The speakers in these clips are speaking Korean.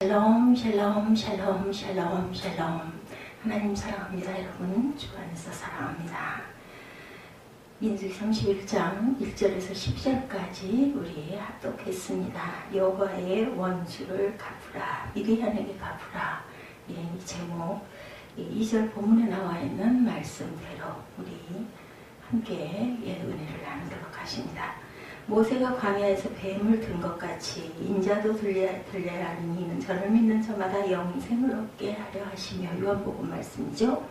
샬롬 샬롬 샬롬 샬롬 샬롬. 하나님 사랑합니다. 여러분 주 안에서 사랑합니다. 민수기 31장 1절에서 10절까지 우리 합독했습니다. 여호와의 원수를 갚으라, 미디안에게 갚으라. 이 제목 2절 본문에 나와 있는 말씀대로 우리 함께 은혜를 나누도록 하십니다. 모세가 광야에서 뱀을 든 것 같이 인자도 들려야 하는 이는 저를 믿는 저마다 영생을 얻게 하려 하시며. 요한복음 말씀이죠.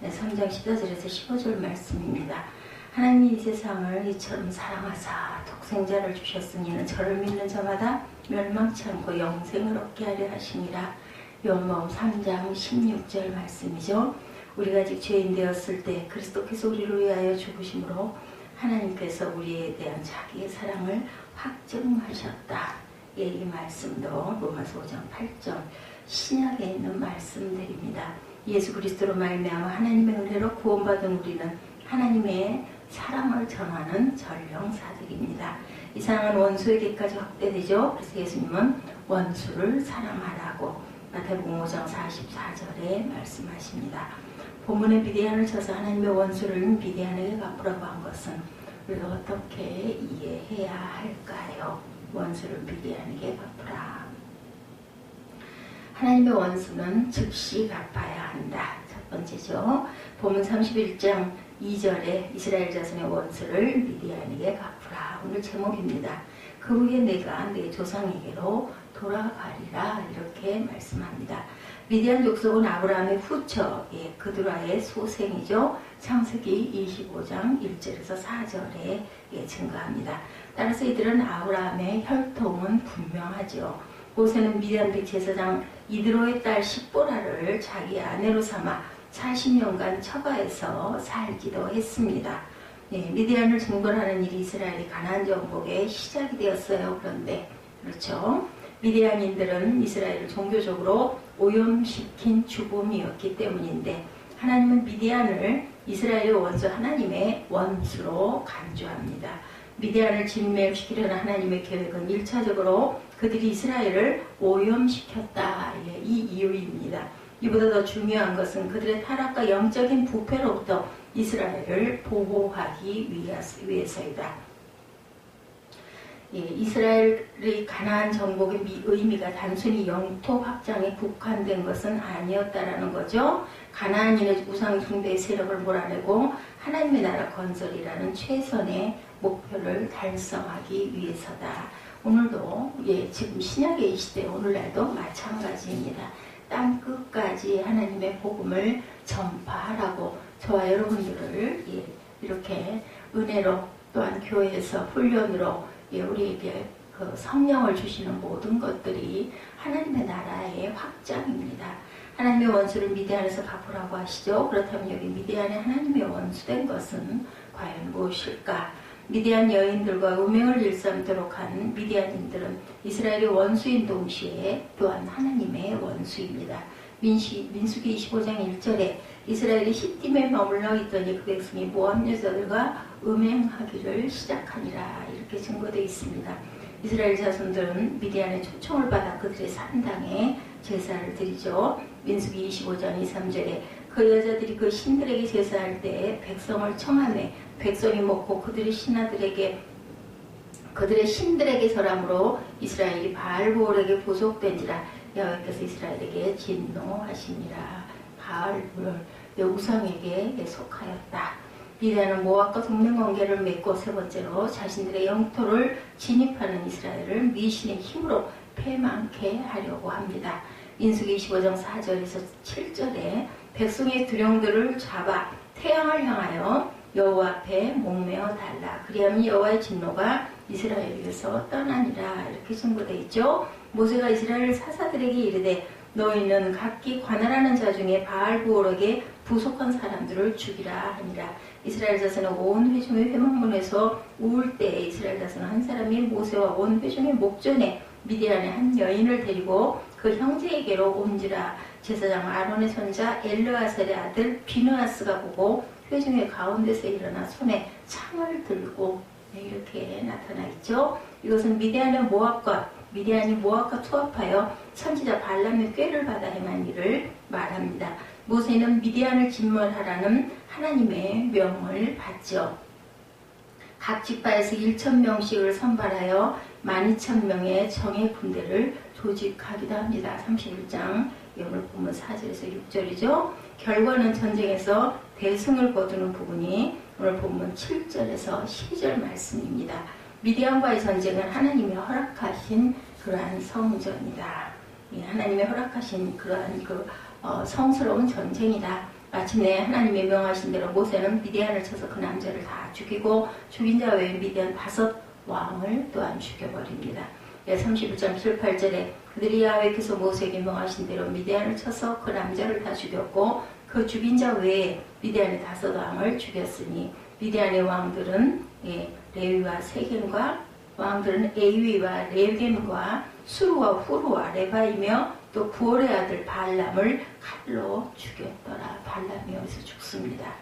3장 14절에서 15절 말씀입니다. 하나님이 이 세상을 이처럼 사랑하사 독생자를 주셨으니 이는 저를 믿는 저마다 멸망치 않고 영생을 얻게 하려 하심이라. 요한복음 3장 16절 말씀이죠. 우리가 아직 죄인 되었을 때 그리스도께서 우리를 위하여 죽으심으로 하나님께서 우리에 대한 자기의 사랑을 확증하셨다. 이 말씀도 로마서 5장 8절 신약에 있는 말씀들입니다. 예수 그리스도로 말미암아 하나님의 은혜로 구원받은 우리는 하나님의 사랑을 전하는 전령사들입니다. 이 사랑은 원수에게까지 확대되죠. 그래서 예수님은 원수를 사랑하라고 마태복음 5장 44절에 말씀하십니다. 본문에 미디안을 쳐서 하나님의 원수를 미디안에게 갚으라고 한 것은 우리가 어떻게 이해해야 할까요? 원수를 미디안에게 갚으라. 하나님의 원수는 즉시 갚아야 한다. 첫 번째죠. 본문 31장 2절에 이스라엘 자손의 원수를 미디안에게 갚으라. 오늘 제목입니다. 그 후에 내가 내 조상에게로 돌아가리라. 이렇게 말씀합니다. 미디안 족속은 아브라함의 후처, 그드라의 소생이죠. 창세기 25장 1절에서 4절에 증가합니다. 따라서 이들은 아브라함의 혈통은 분명하죠. 모세는 미디안 백제사장 이드로의 딸 십보라를 자기 아내로 삼아 40년간 처가에서 살기도 했습니다. 미디안을 징벌하는 일이 이스라엘이 가나안 정복의 시작이 되었어요. 그런데 그렇죠. 미디안인들은 이스라엘을 종교적으로 오염시킨 주범이었기 때문인데 하나님은 미디안을 이스라엘의 원수 하나님의 원수로 간주합니다. 미디안을 진멸시키려는 하나님의 계획은 1차적으로 그들이 이스라엘을 오염시켰다. 이 이유입니다. 이보다 더 중요한 것은 그들의 타락과 영적인 부패로부터 이스라엘을 보호하기 위해서이다. 이스라엘의 가나안 정복의 의미가 단순히 영토 확장에 국한된 것은 아니었다라는 거죠. 가나안인의 우상 숭배의 세력을 몰아내고 하나님의 나라 건설이라는 최선의 목표를 달성하기 위해서다. 오늘도 지금 신약의 이 시대 오늘날도 마찬가지입니다. 땅 끝까지 하나님의 복음을 전파하라고 저와 여러분들을 이렇게 은혜로 또한 교회에서 훈련으로 우리에게 그 성령을 주시는 모든 것들이 하나님의 나라의 확장입니다. 하나님의 원수를 미디안에서 갚으라고 하시죠. 그렇다면 여기 미디안의 하나님의 원수된 것은 과연 무엇일까? 미디안 여인들과 음행을 일삼도록 한 미디안인들은 이스라엘의 원수인 동시에 또한 하나님의 원수입니다. 민수기 25장 1절에 이스라엘이 시딤에 머물러 있더니 그 백성이 모압 여자들과 음행하기를 시작하니라. 이렇게 증거되어 있습니다. 이스라엘 자손들은 미디안의 초청을 받아 그들의 산당에 제사를 드리죠. 민수기 25장 2, 3절에 그 여자들이 그 신들에게 제사할 때 백성을 청하매 백성이 먹고 그들의 신들에게 절함으로 이스라엘이 바알보올에게 보속된지라. 여호와께서 이스라엘에게 진노하시니라. 바알보올 우상에게 속하였다. 미디안은 모압과 동맹관계를 맺고 세 번째로 자신들의 영토를 진입하는 이스라엘을 미신의 힘으로 패망케 하려고 합니다. 민수기 25장 4절에서 7절에 백성의 두령들을 잡아 태양을 향하여 여호와 앞에 목매어 달라. 그리하면 여호와의 진노가 이스라엘에서 떠나니라. 이렇게 증거되어 있죠. 모세가 이스라엘 사사들에게 이르되 너희는 각기 관할하는 자 중에 바알보올에게 부속한 사람들을 죽이라 하니라. 이스라엘 자손은 온 회중의 회막문에서 우울 때에 이스라엘 자손은 한 사람이 모세와 온 회중의 목전에 미디안의 한 여인을 데리고 그 형제에게로 온지라. 제사장 아론의 손자 엘르아셀의 아들 비느하스가 보고 회중의 가운데서 일어나 손에 창을 들고 이렇게 나타나 있죠. 이것은 미디안의 모압과 미디안이 모압과 투합하여 선지자 발람의 꾀를 받아 행한 일을 말합니다. 모세는 미디안을 진멸하라는 하나님의 명을 받죠. 각 지파에서 1,000명씩을 선발하여 12,000명의 정예 군대를 조직하기도 합니다. 31장 오늘 보면 4절에서 6절이죠. 결과는 전쟁에서 대승을 거두는 부분이 오늘 본문 7절에서 12절 말씀입니다. 미디안과의 전쟁은 하나님이 허락하신 그러한 성전이다. 하나님이 허락하신 그러한 성스러운 전쟁이다. 마침내 하나님이 명하신 대로 모세는 미디안을 쳐서 그 남자를 다 죽이고 죽인 자 외에 미디안 5 왕을 또한 죽여버립니다. 31장 7, 8절에 그들이 야훼께서 모세에게 명하신 대로 미디안을 쳐서 그 남자를 다 죽였고 그 죽인 자 외에 미디안의 5 왕을 죽였으니 미디안의 왕들은 레위와 세겜과 왕들은 에위와 레겜과 수루와 후루와 레바이며 또 부올의 아들 발람을 칼로 죽였더라. 발람이 여기서 죽습니다.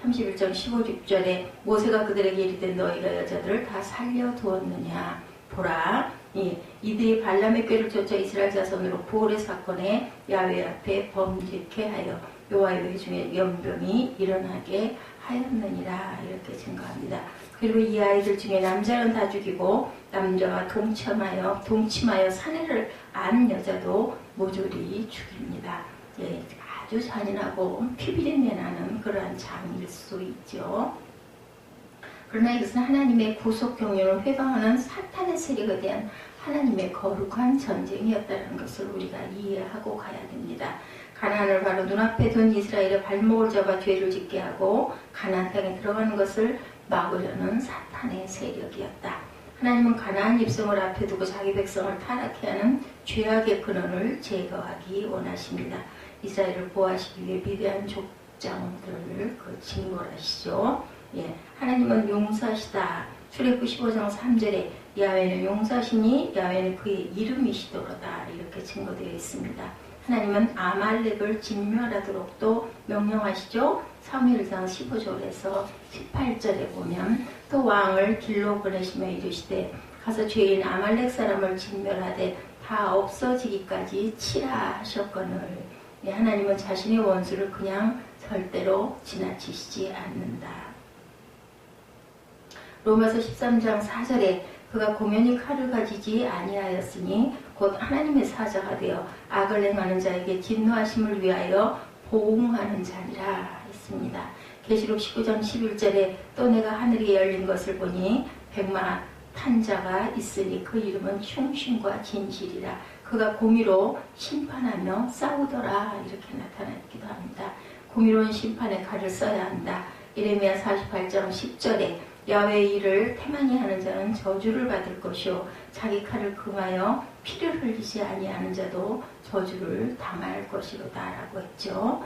31장 15, 16절에 모세가 그들에게 이르되 너희가 여자들을 다 살려두었느냐 보라. 이들이 발람의 꾀를 쫓아 이스라엘 자손으로 부올의 사건에 야훼 앞에 범죄케 하여 여호와의 회중에 연병이 일어나게 하였느니라. 이렇게 증거합니다. 그리고 이 아이들 중에 남자는 다 죽이고 남자와 동침하여 사내를 안 여자도 모조리 죽입니다. 아주 잔인하고 피비린내 나는 그러한 장일 수 있죠. 그러나 이것은 하나님의 구속 경륜을 회방하는 사탄의 세력에 대한 하나님의 거룩한 전쟁이었다는 것을 우리가 이해하고 가야 됩니다. 가나안을 바로 눈앞에 둔 이스라엘의 발목을 잡아 죄를 짓게 하고 가나안 땅에 들어가는 것을 막으려는 사탄의 세력이었다. 하나님은 가나안 입성을 앞에 두고 자기 백성을 타락케 하는 죄악의 근원을 제거하기 원하십니다. 이스라엘을 보호하시기 위해 위대한 족장들을 징벌하시죠. 하나님은 용사시다. 출애굽기 15장 3절에 야훼는 용사시니 야훼는 그의 이름이시도로다. 이렇게 증거되어 있습니다. 하나님은 아말렉을 진멸하도록 또 명령하시죠. 사무엘상 15절에서 18절에 보면 또 왕을 길로 보내시며 이르시되 가서 죄인 아말렉 사람을 진멸하되 다 없어지기까지 치라 하셨거늘. 하나님은 자신의 원수를 그냥 절대로 지나치시지 않는다. 로마서 13장 4절에 그가 공연히 칼을 가지지 아니하였으니 곧 하나님의 사자가 되어 악을 행하는 자에게 진노하심을 위하여 보응하는 자니라 했습니다. 계시록 19장 11절에 또 내가 하늘이 열린 것을 보니 백마 탄 자가 있으니 그 이름은 충신과 진실이라. 그가 공의로 심판하며 싸우더라. 이렇게 나타나기도 합니다. 공의로운 심판의 칼을 써야 한다. 예레미야 48장 10절에 야훼의 일을 태만히 하는 자는 저주를 받을 것이요 자기 칼을 금하여 피를 흘리지 아니하는 자도 저주를 당할 것이로다 라고 했죠.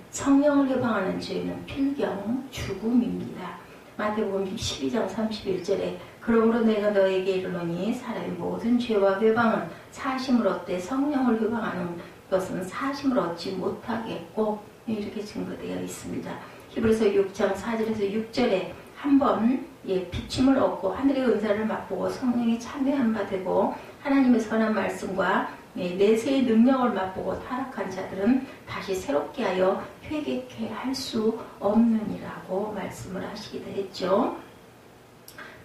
성령을 해방하는 죄는 필경 죽음입니다. 마태복음 12장 31절에 그러므로 내가 너에게 이르노니 사람의 모든 죄와 회방은 사심을 얻되 성령을 회방하는 것은 사심을 얻지 못하겠고 이렇게 증거되어 있습니다. 히브리서 6장 4절에서 6절에 한번 비침을 얻고 하늘의 은사를 맛보고 성령이 참여한 바 되고 하나님의 선한 말씀과 내세의 능력을 맛보고 타락한 자들은 다시 새롭게 하여 회개케 할 수 없느니라고 말씀을 하시기도 했죠.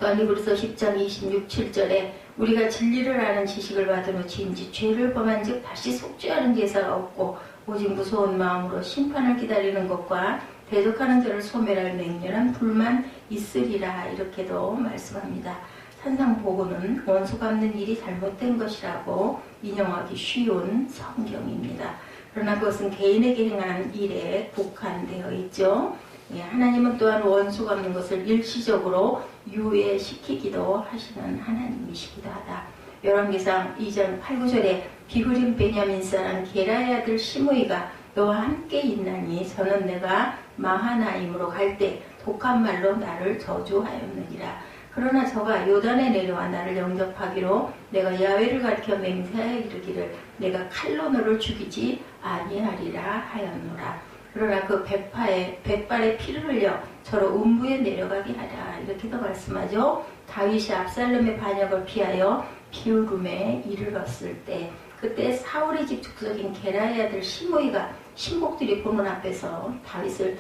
또한 히브리서 10장 26, 7절에 우리가 진리를 아는 지식을 받은 후 진지 죄를 범한 즉 다시 속죄하는 제사가 없고 오직 무서운 마음으로 심판을 기다리는 것과 대적하는 자를 소멸할 맹렬한 불만 있으리라 이렇게도 말씀합니다. 산상보고는 원수 갚는 일이 잘못된 것이라고 인용하기 쉬운 성경입니다. 그러나 그것은 개인에게 행한 일에 국한되어 있죠. 하나님은 또한 원수 갚는 것을 일시적으로 유예시키기도 하시는 하나님이시기도 하다. 열왕기상 2장 8, 9절에 비브림 베냐민 사람 게라의 아들 시므이가 너와 함께 있나니 저는 내가 마하나임으로 갈 때 독한 말로 나를 저주하였느니라. 그러나 저가 요단에 내려와 나를 영접하기로 내가 야훼를 가리켜 맹세하여 이르기를 내가 칼로 너를 죽이지 아니하리라 하였노라. 그러나 그 백발의 피를 흘려 저로 음부에 내려가게 하라. 이렇게도 말씀하죠. 다윗이 압살롬의 반역을 피하여 비우름에 이르렀을 때, 그때 사울의 집 죽석인 게라의 아들 시므이가 신복들이 보는 앞에서 다윗을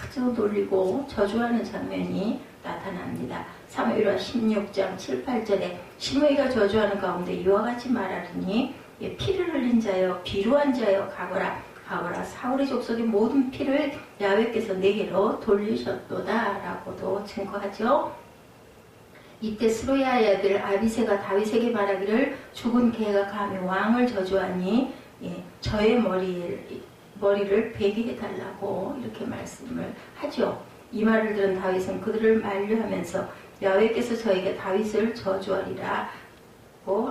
아주 놀리고 저주하는 장면이 나타납니다. 사무엘하 16장 7, 8절에 시므이가 저주하는 가운데 이와 같이 말하더니 피를 흘린 자여 비루한 자여 가거라 사울의 족속의 모든 피를 야훼께서 내게로 돌리셨도다 라고도 증거하죠. 이때 스루야의 아들 아비새가 다윗에게 말하기를 죽은 개가 감히 왕을 저주하니 저의 머리를 베게 해달라고 이렇게 말씀을 하죠. 이 말을 들은 다윗은 그들을 만류하면서 야훼께서 저에게 다윗을 저주하리라고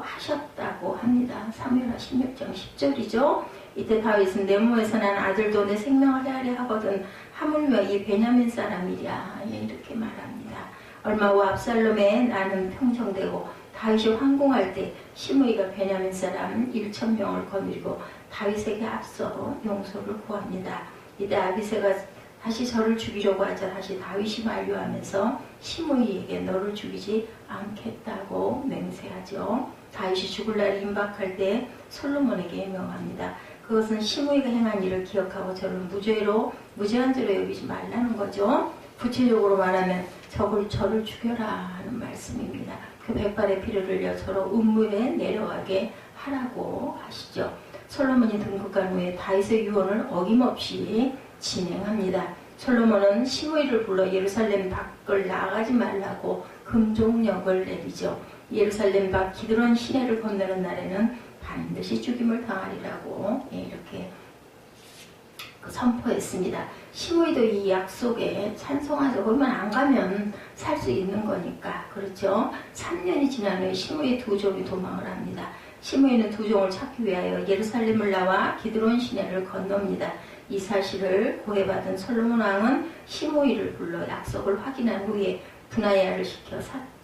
하셨다고 합니다. 사무엘하 16장 10절이죠. 이때 다윗은 내 몸에서 난 아들도 내 생명을 헤아려 하거든 하물며 이 베냐민 사람이랴 이렇게 말합니다. 얼마 후 압살롬의 나는 평정되고 다윗이 황궁할 때 시므이가 베냐민 사람 1,000명을 거느리고 다윗에게 앞서 용서를 구합니다. 이때 아비새가 다시 저를 죽이려고 하자 다시 다윗이 만류하면서 시므이에게 너를 죽이지 않겠다고 맹세하죠. 다윗이 죽을 날이 임박할 때 솔로몬에게 명합니다. 그것은 시므이가 행한 일을 기억하고 저를 무죄한 죄로 여기지 말라는 거죠. 구체적으로 말하면 저를 죽여라 하는 말씀입니다. 그 백발의 피를 흘려 저로 음부에 내려가게 하라고 하시죠. 솔로몬이 등극한 후에 다윗의 유언을 어김없이 진행합니다. 솔로몬은 시므이를 불러 예루살렘 밖을 나가지 말라고 금종령을 내리죠. 예루살렘 밖 기드론 시내를 건너는 날에는 반드시 죽임을 당하리라고 이렇게 선포했습니다. 시므이도 이 약속에 찬송하죠. 거기만 안 가면 살 수 있는 거니까. 그렇죠. 3년이 지난 후에 시므이 두 종이 도망을 합니다. 시므이는 두 종을 찾기 위하여 예루살렘을 나와 기드론 시내를 건넙니다. 이 사실을 고해받은 솔로몬 왕은 시므이를 불러 약속을 확인한 후에 분하야를 시켜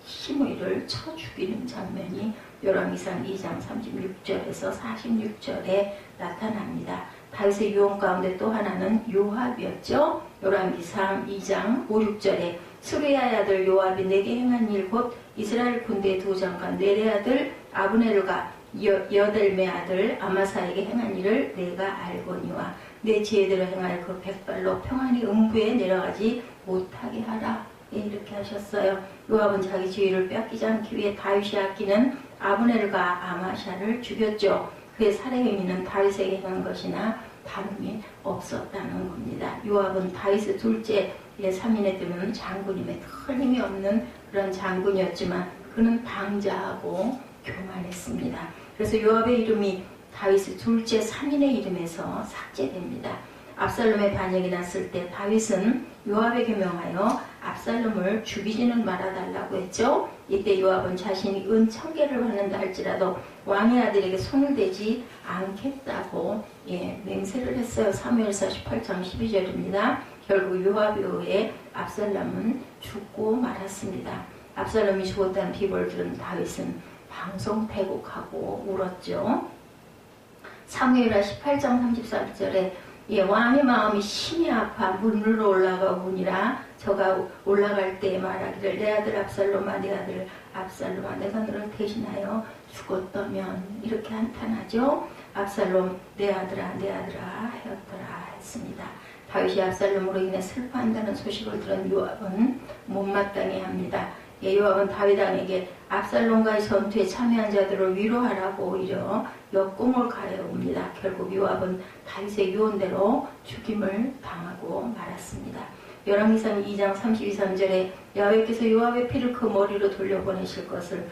시므이를 쳐 죽이는 장면이 열왕기상 2장 36절에서 46절에 나타납니다. 다윗의 유언 가운데 또 하나는 요압이었죠. 열왕기상 2장 5, 6절에 스루야의 아들 요압이 내게 행한 일 곧 이스라엘 군대의 두 장관 넬의 아들 아브넬과 여델메 아들 아마사에게 행한 일을 내가 알거니와 내 지혜대로 행하여 그 백발로 평안히 음부에 내려가지 못하게 하라. 이렇게 하셨어요. 요압은 자기 지위를 빼앗기지 않기 위해 다윗이 아끼는 아브넬과 아마샤를 죽였죠. 그의 살해 행위는 다윗에게 행한 것이나 다름이 없었다는 겁니다. 요압은 다윗의 둘째 3인에 드는 장군임에 큰 힘이 없는 그런 장군이었지만 그는 방자하고 교만했습니다. 그래서 요압의 이름이 다윗의 둘째 3인의 이름에서 삭제됩니다. 압살롬의 반역이 났을 때 다윗은 요압에게 명하여 압살롬을 죽이지는 말아달라고 했죠. 이때 요압은 자신이 은 1000개를 받는다 할지라도 왕의 아들에게 손을 대지 않겠다고 맹세를 했어요. 사무엘서 18장 12절입니다. 결국 요압에 의해 압살롬은 죽고 말았습니다. 압살롬이 죽었다는 비보를 들은 다윗은 방송태곡하고 울었죠. 사무엘하 18장 33절에 왕의 마음이 심히 아파 문으로 올라가 우니라. 저가 올라갈 때 말하기를 내 아들 압살롬아 내 아들 압살롬아 내가 너를 대신하여 죽었다면 이렇게 한탄하죠. 압살롬 내 아들아 하였더라 했습니다. 다윗이 압살롬으로 인해 슬퍼한다는 소식을 들은 요압은 못마땅해 합니다. 요압은 다윗 왕에게 압살롬과의 전투에 참여한 자들을 위로하라고 오히려 역공을 가해옵니다. 결국 요압은 다윗의 유언대로 죽임을 당하고 말았습니다. 열왕기상 2장 32, 3절에 야훼께서 요압의 피를 그 머리로 돌려보내실 것을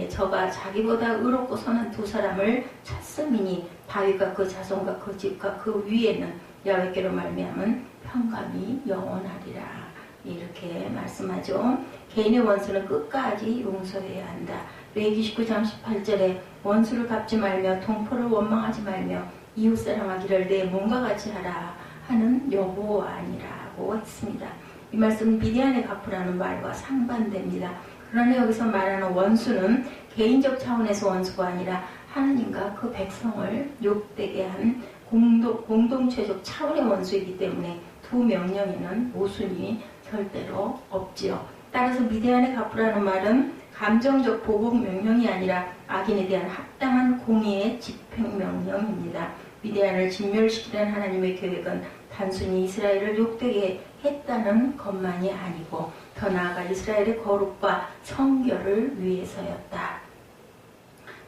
저가 자기보다 의롭고 선한 두 사람을 찾음이니 다윗과 그 자손과 그 집과 그 위에는 야훼께로 말미암은 평강이 영원하리라. 이렇게 말씀하죠. 개인의 원수는 끝까지 용서해야 한다. 레위기 19장 18절에 원수를 갚지 말며 동포를 원망하지 말며 이웃사랑하기를 내 몸과 같이 하라 하는 여호와니라고 했습니다. 이 말씀은 미디안에 갚으라는 말과 상반됩니다. 그러나 여기서 말하는 원수는 개인적 차원에서 원수가 아니라 하나님과 그 백성을 욕되게 한 공동체적 차원의 원수이기 때문에 두 명령에는 모순이 절대로 없지요. 따라서 미디안의 갚으라는 말은 감정적 보복 명령이 아니라 악인에 대한 합당한 공의의 집행명령입니다. 미디안을 진멸시키는 하나님의 계획은 단순히 이스라엘을 욕되게 했다는 것만이 아니고 더 나아가 이스라엘의 거룩과 성결을 위해서였다.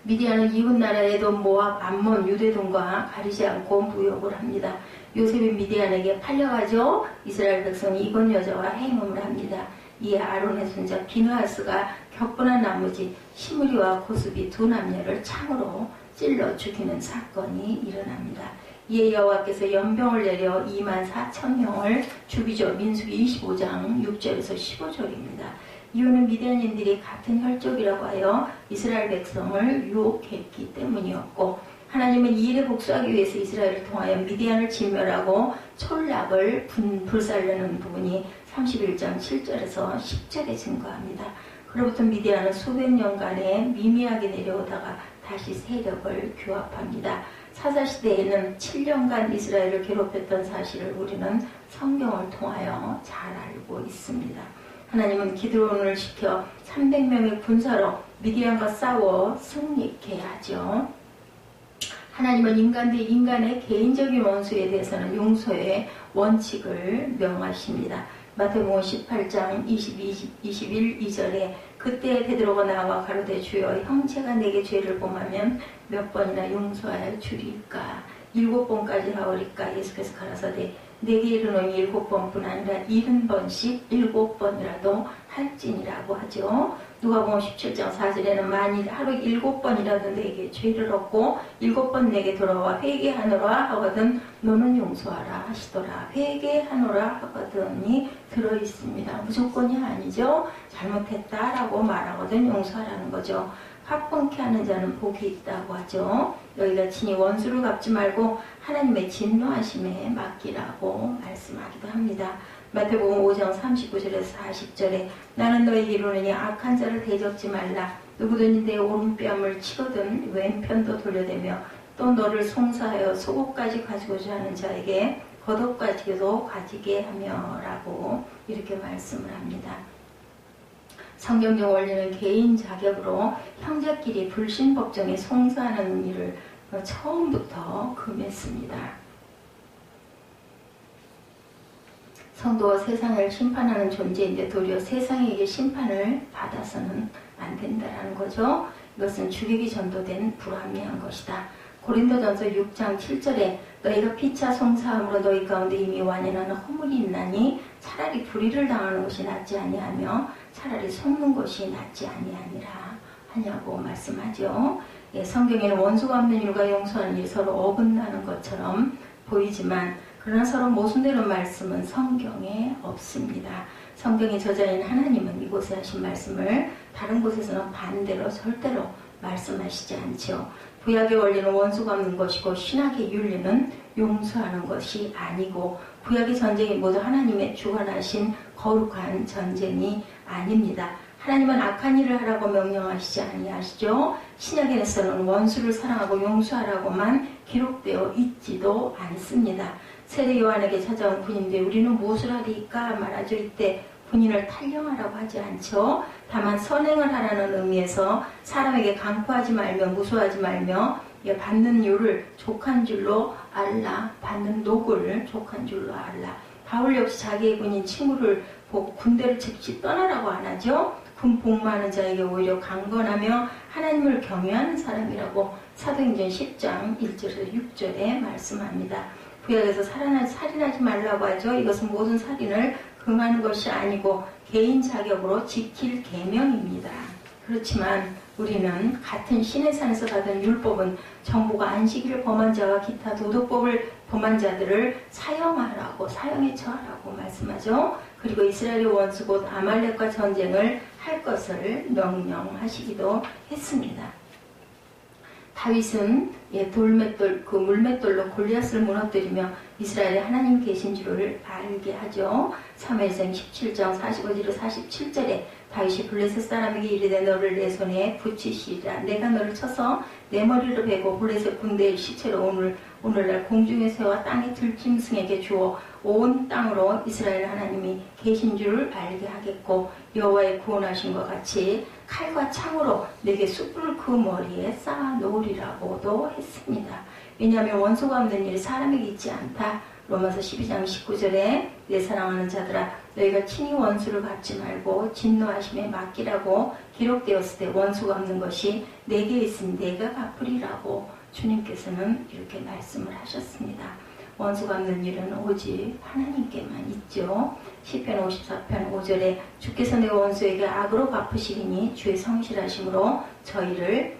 미디안은 이웃나라 에돔, 모압, 암몬, 유대돈과 가리지 않고 무역을 합니다. 요셉이 미디안에게 팔려가죠. 이스라엘 백성이 이번 여자와 행음을 합니다. 이에 아론의 손자 비느하스가 격분한 나머지 시므리와 고스비 두 남녀를 창으로 찔러 죽이는 사건이 일어납니다. 이에 여호와께서 연병을 내려 24,000명을 죽이죠. 민수기 25장 6절에서 15절입니다. 이유는 미디안인들이 같은 혈족이라고 하여 이스라엘 백성을 유혹했기 때문이었고, 하나님은 이 일에 복수하기 위해서 이스라엘을 통하여 미디안을 진멸하고 촌락을 불살르는 부분이 31장 7절에서 10절에 증거합니다. 그로부터 미디안은 수백 년간에 미미하게 내려오다가 다시 세력을 규합합니다. 사사시대에는 7년간 이스라엘을 괴롭혔던 사실을 우리는 성경을 통하여 잘 알고 있습니다. 하나님은 기드론을 시켜 300명의 군사로 미디안과 싸워 승리케 하죠. 하나님은 인간 대 인간의 개인적인 원수에 대해서는 용서의 원칙을 명하십니다. 마태복음 18장 21, 2절에 그때 베드로가 나와 가로되 주여 형제가 내게 죄를 범하면 몇 번이나 용서하여 주리까? 7번까지 하오리까? 예수께서 가라사대 내게 이르노니 7번뿐 아니라 70번씩 7번이라도 할지니라고 하죠. 누가복음 17장 4절에는 만일 하루 7번이라도 내게 죄를 얻고 7번 내게 돌아와 회개하노라 하거든 너는 용서하라 하시더라. 회개하노라 하거든이 들어있습니다. 무조건이 아니죠. 잘못했다라고 말하거든 용서하라는 거죠. 화평케 하는 자는 복이 있다고 하죠. 여기가 친히 원수를 갚지 말고 하나님의 진노하심에 맡기라고 말씀하기도 합니다. 마태복음 5장 39절에서 40절에 나는 너에게 이르노니 악한 자를 대적지 말라. 누구든지 내 오른뺨을 치거든 왼편도 돌려대며 또 너를 송사하여 속옷까지 가지고자 하는 자에게 겉옷까지도 가지게 하며 라고 이렇게 말씀을 합니다. 성경적 원리는 개인 자격으로 형제끼리 불신법정에 송사하는 일을 처음부터 금했습니다. 성도가 세상을 심판하는 존재인데 도리어 세상에게 심판을 받아서는 안 된다는 거죠. 이것은 죽이기 전도된 불합리한 것이다. 고린도전서 6장 7절에 너희가 피차 송사함으로 너희 가운데 이미 완연한 허물이 있나니 차라리 불의를 당하는 것이 낫지 아니하며 차라리 속는 것이 낫지 아니하니라 하냐고 말씀하죠. 예, 성경에는 원수가 없는 일과 용서하는 일이 서로 어긋나는 것처럼 보이지만 그러나 서로 모순되는 말씀은 성경에 없습니다. 성경의 저자인 하나님은 이곳에 하신 말씀을 다른 곳에서는 반대로 절대로 말씀하시지 않죠. 구약의 원리는 원수가 없는 것이고 신학의 윤리는 용서하는 것이 아니고 구약의 전쟁이 모두 하나님의 주관하신 거룩한 전쟁이 아닙니다. 하나님은 악한 일을 하라고 명령하시지 아니하시죠. 신약에서는 원수를 사랑하고 용서하라고만 기록되어 있지도 않습니다. 세례 요한에게 찾아온 군인들 우리는 무엇을 하리까 말하죠. 이때 군인을 탈령하라고 하지 않죠. 다만 선행을 하라는 의미에서 사람에게 강포하지 말며 무수하지 말며 받는 요를 족한 줄로 알라, 받는 녹을 족한 줄로 알라. 바울 역시 자기의 군인 친구를 보고 군대를 즉시 떠나라고 안 하죠. 군 복무하는 자에게 오히려 강건하며 하나님을 경외하는 사람이라고 사도행전 10장 1절에서 6절에 말씀합니다. 구약에서 살인하지 말라고 하죠. 이것은 모든 살인을 금하는 것이 아니고 개인 자격으로 지킬 계명입니다. 그렇지만 우리는 같은 시내산에서 받은 율법은 정부가 안식일을 범한 자와 기타 도덕법을 범한 자들을 사형에 처하라고 말씀하죠. 그리고 이스라엘의 원수 곧 아말렉과 전쟁을 할 것을 명령하시기도 했습니다. 다윗은 예, 돌맷돌, 그 물맷돌로 골리앗을 무너뜨리며 이스라엘에 하나님 계신 줄을 알게 하죠. 사무엘상 17장 45절로 47절에 다윗이 블레셋 사람에게 이르되 너를 내 손에 붙이시리라. 내가 너를 쳐서 내 머리로 베고 블레셋 군대의 시체로 오늘날 공중의 새와 땅의 들짐승에게 주어 온 땅으로 이스라엘 하나님이 계신 줄을 알게 하겠고 여호와의 구원하신 것 같이 칼과 창으로 내게 숯불을 그 머리에 쌓아 놓으리라고도 했습니다. 왜냐하면 원수가 없는 일이 사람에게 있지 않다. 로마서 12장 19절에 내 사랑하는 자들아 너희가 친히 원수를 갚지 말고 진노하심에 맡기라고 기록되었을 때 원수가 없는 것이 내게 있으니 내가 갚으리라고 주님께서는 이렇게 말씀을 하셨습니다. 원수가 없는 일은 오직 하나님께만 있죠. 시편 54편 5절에 주께서 내 원수에게 악으로 갚으시리니 주의 성실하심으로 저희를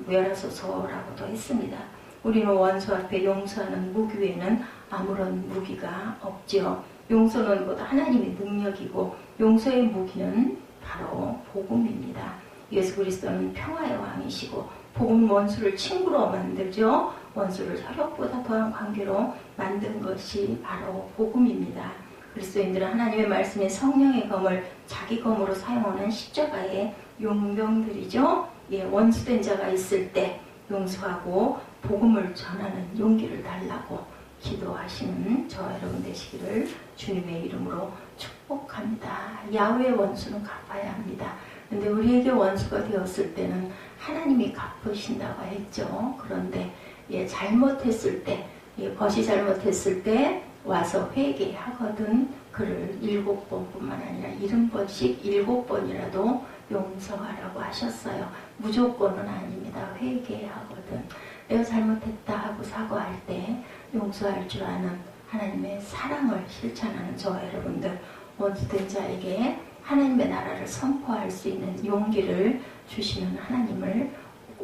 멸하소서라고도 했습니다. 우리는 원수 앞에 용서하는 무기 외에는 아무런 무기가 없지요. 용서는 곧 하나님의 능력이고 용서의 무기는 바로 복음입니다. 예수 그리스도는 평화의 왕이시고 복음은 원수를 친구로 만들죠. 원수를 혈육보다 더한 관계로 만든 것이 바로 복음입니다. 그리스도인들은 하나님의 말씀인 성령의 검을 자기 검으로 사용하는 십자가의 용병들이죠. 예, 원수된 자가 있을 때 용서하고 복음을 전하는 용기를 달라고 기도하시는 저와 여러분 되시기를 주님의 이름으로 축복합니다. 야훼의 원수는 갚아야 합니다. 그런데 우리에게 원수가 되었을 때는 하나님이 갚으신다고 했죠. 그런데 예, 잘못했을 때, 예, 벗이 잘못했을 때 와서 회개하거든 그를 7번뿐만 아니라 70번씩 7번이라도 용서하라고 하셨어요. 무조건은 아닙니다. 회개하거든. 내가 잘못했다 하고 사과할 때 용서할 줄 아는 하나님의 사랑을 실천하는 저와 여러분들 원수된 자에게 하나님의 나라를 선포할 수 있는 용기를 주시는 하나님을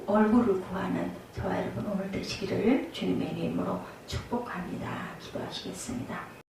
얼굴을 구하는 저와 여러분 오늘 되시기를 주님의 이름으로 축복합니다. 기도하시겠습니다.